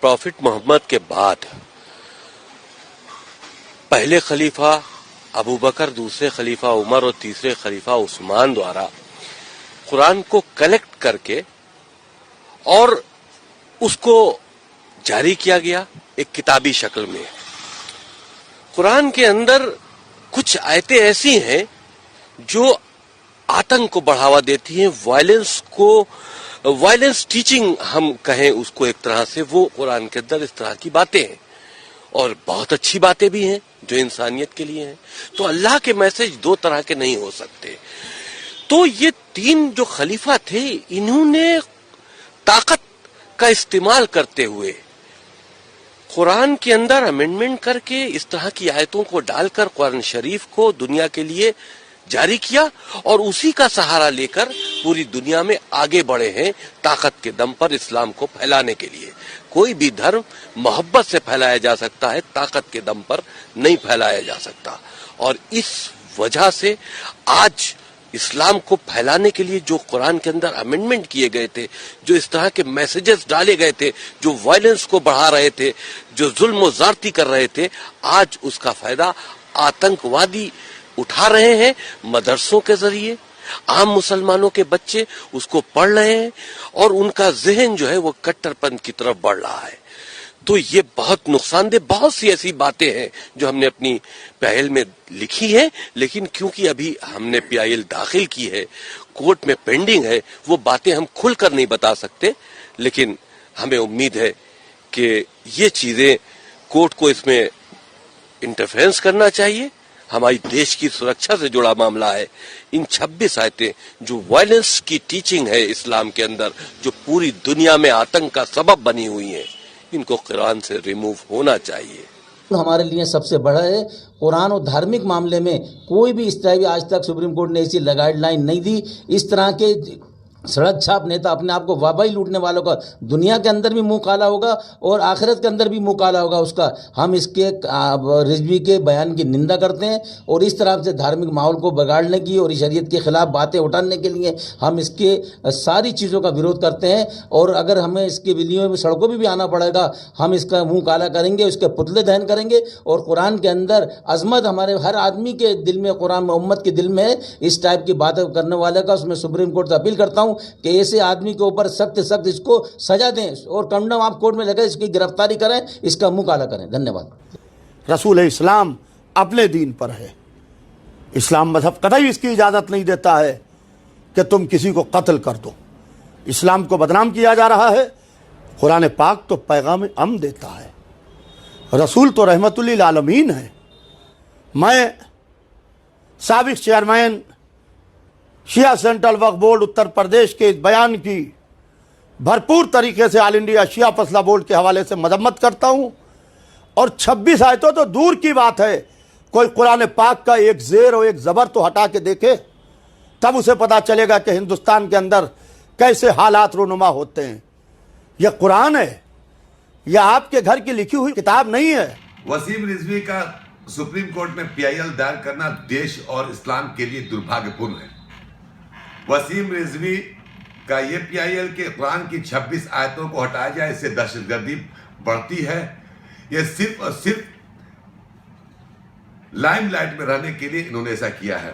Profit Mohammad के बाद पहले खलीफा अबू बकर, दूसरे खलीफा उमर और तीसरे खलीफा उस्मान द्वारा कुरान को कलेक्ट करके और उसको जारी किया गया एक किताबी शक्ल में। कुरान के अंदर कुछ आयतें ऐसी हैं जो आतंक को बढ़ावा देती हैं, वायलेंस टीचिंग हम कहें उसको एक तरह से, वो कुरान के अंदर इस तरह की बातें हैं और बहुत अच्छी बातें भी हैं जो इंसानियत के लिए हैं। तो अल्लाह के मैसेज दो तरह के नहीं हो सकते। तो ये तीन जो खलीफा थे, इन्होंने ताकत का इस्तेमाल करते हुए कुरान के अंदर अमेंडमेंट करके इस तरह की आयतों को डालकर कुरान शरीफ को दुनिया के लिए जारी किया और उसी का सहारा लेकर पूरी दुनिया में आगे बढ़े हैं ताकत के दम पर इस्लाम को फैलाने के लिए। कोई भी धर्म मोहब्बत से फैलाया जा सकता है, ताकत के दम पर नहीं फैलाया जा सकता। और इस वजह से आज इस्लाम को फैलाने के लिए जो कुरान के अंदर अमेंडमेंट किए गए थे, जो इस तरह के मैसेजेस डाले गए थे, जो वायलेंस को बढ़ा रहे थे, जो जुल्म और ज़्यादती कर रहे थे, आज उसका फायदा आतंकवादी उठा रहे हैं। मदरसों के जरिए आम मुसलमानों के बच्चे उसको पढ़ रहे हैं और उनका जहन जो है वो कट्टरपंथ की तरफ बढ़ रहा है। तो ये बहुत नुकसानदेह, बहुत सी ऐसी बातें हैं जो हमने अपनी पहल में लिखी है, लेकिन क्योंकि अभी हमने पीआईएल दाखिल की है, कोर्ट में पेंडिंग है, वो बातें हम खुलकर नहीं बता सकते। लेकिन हमें उम्मीद है कि ये चीजें कोर्ट को इसमें इंटरफेरेंस करना चाहिए। हमारी देश की सुरक्षा से जुड़ा मामला है। इन 26 आयतें जो वायलेंस की टीचिंग है इस्लाम के अंदर, जो पूरी दुनिया में आतंक का सबब बनी हुई है, इनको कुरान से रिमूव होना चाहिए। हमारे लिए सबसे बड़ा है कुरान और धार्मिक मामले में कोई भी इस तरह की आज तक सुप्रीम कोर्ट ने ऐसी गाइडलाइन नहीं दी। इस तरह के सड़क छाप नेता अपने आप को वाबाई लूटने वालों का दुनिया के अंदर भी मुंह काला होगा और आखिरत के अंदर भी मुंह काला होगा उसका। हम इसके रिजवी के बयान की निंदा करते हैं और इस तरह से धार्मिक माहौल को बिगाड़ने की और शरीयत के खिलाफ बातें उठाने के लिए हम इसके सारी चीज़ों का विरोध करते हैं। और अगर हमें इसके विलियों में सड़कों पर भी आना पड़ेगा, हम इसका मुँह काला करेंगे, उसके पुतले दहन करेंगे। और कुरान के अंदर अजमत हमारे हर आदमी के दिल में, कुरान में उम्मत के दिल में है। इस टाइप की बातें करने वाले का उसमें सुप्रीम कोर्ट से अपील करता हूँ कि ऐसे आदमी के ऊपर सख्त सख्त इसको सजा दें और कंडम आप कोर्ट में लगे इसकी गिरफ्तारी करें, इसका मुंह काला करें। धन्यवाद। रसूल इस्लाम अपने दीन पर है। इस्लाम मजहब कतई इसकी इजाज़त नहीं देता है कि तुम किसी को कत्ल कर दो। इस्लाम को बदनाम किया जा रहा है। कुरान पाक तो पैगाम अमन देता है। रसूल तो रहमतुल्लिल आलमीन है। मैं साबिक चेयरमैन शिया सेंट्रल वक्फ बोर्ड उत्तर प्रदेश के इस बयान की भरपूर तरीके से ऑल इंडिया शिया फसला बोर्ड के हवाले से मजम्मत करता हूं। और 26 आयतों तो दूर की बात है, कोई कुरान पाक का एक ज़ेर और एक ज़बर तो हटा के देखे, तब उसे पता चलेगा कि हिंदुस्तान के अंदर कैसे हालात रोनुमा होते हैं। यह कुरान है, यह आपके घर की लिखी हुई किताब नहीं है। वसीम रिजवी का सुप्रीम कोर्ट में पीआईएल दायर करना देश और इस्लाम के लिए दुर्भाग्यपूर्ण है। वसीम रिजवी का ये पीआईएल के कुरान की 26 आयतों को हटाया जाए, इससे दहशतगर्दी बढ़ती है। ये सिर्फ और सिर्फ लाइमलाइट में रहने के लिए इन्होंने ऐसा किया है।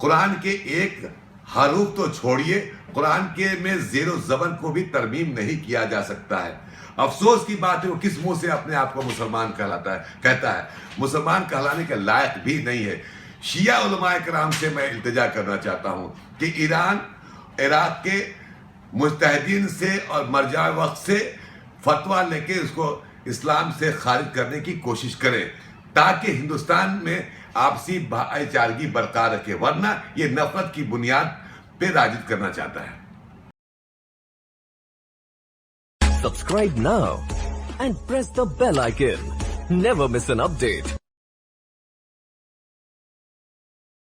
कुरान के एक हरूफ तो छोड़िए, कुरान के में ज़ेरो ज़बर को भी तरमीम नहीं किया जा सकता है। अफसोस की बात है वो किस मुंह से अपने आप को मुसलमान कहता है। मुसलमान कहलाने के लायक भी नहीं है। शिया उलमाए कराम से मैं इल्तिजा करना चाहता हूं कि ईरान इराक के मुजतहिदीन से और मरजा वक्त से फतवा लेके उसको इस्लाम से खारिज करने की कोशिश करें, ताकि हिंदुस्तान में आपसी भाईचारगी बरकरार रखे, वरना ये नफरत की बुनियाद पे राजित करना चाहता है। Subscribe now and press the bell icon. Never miss an update.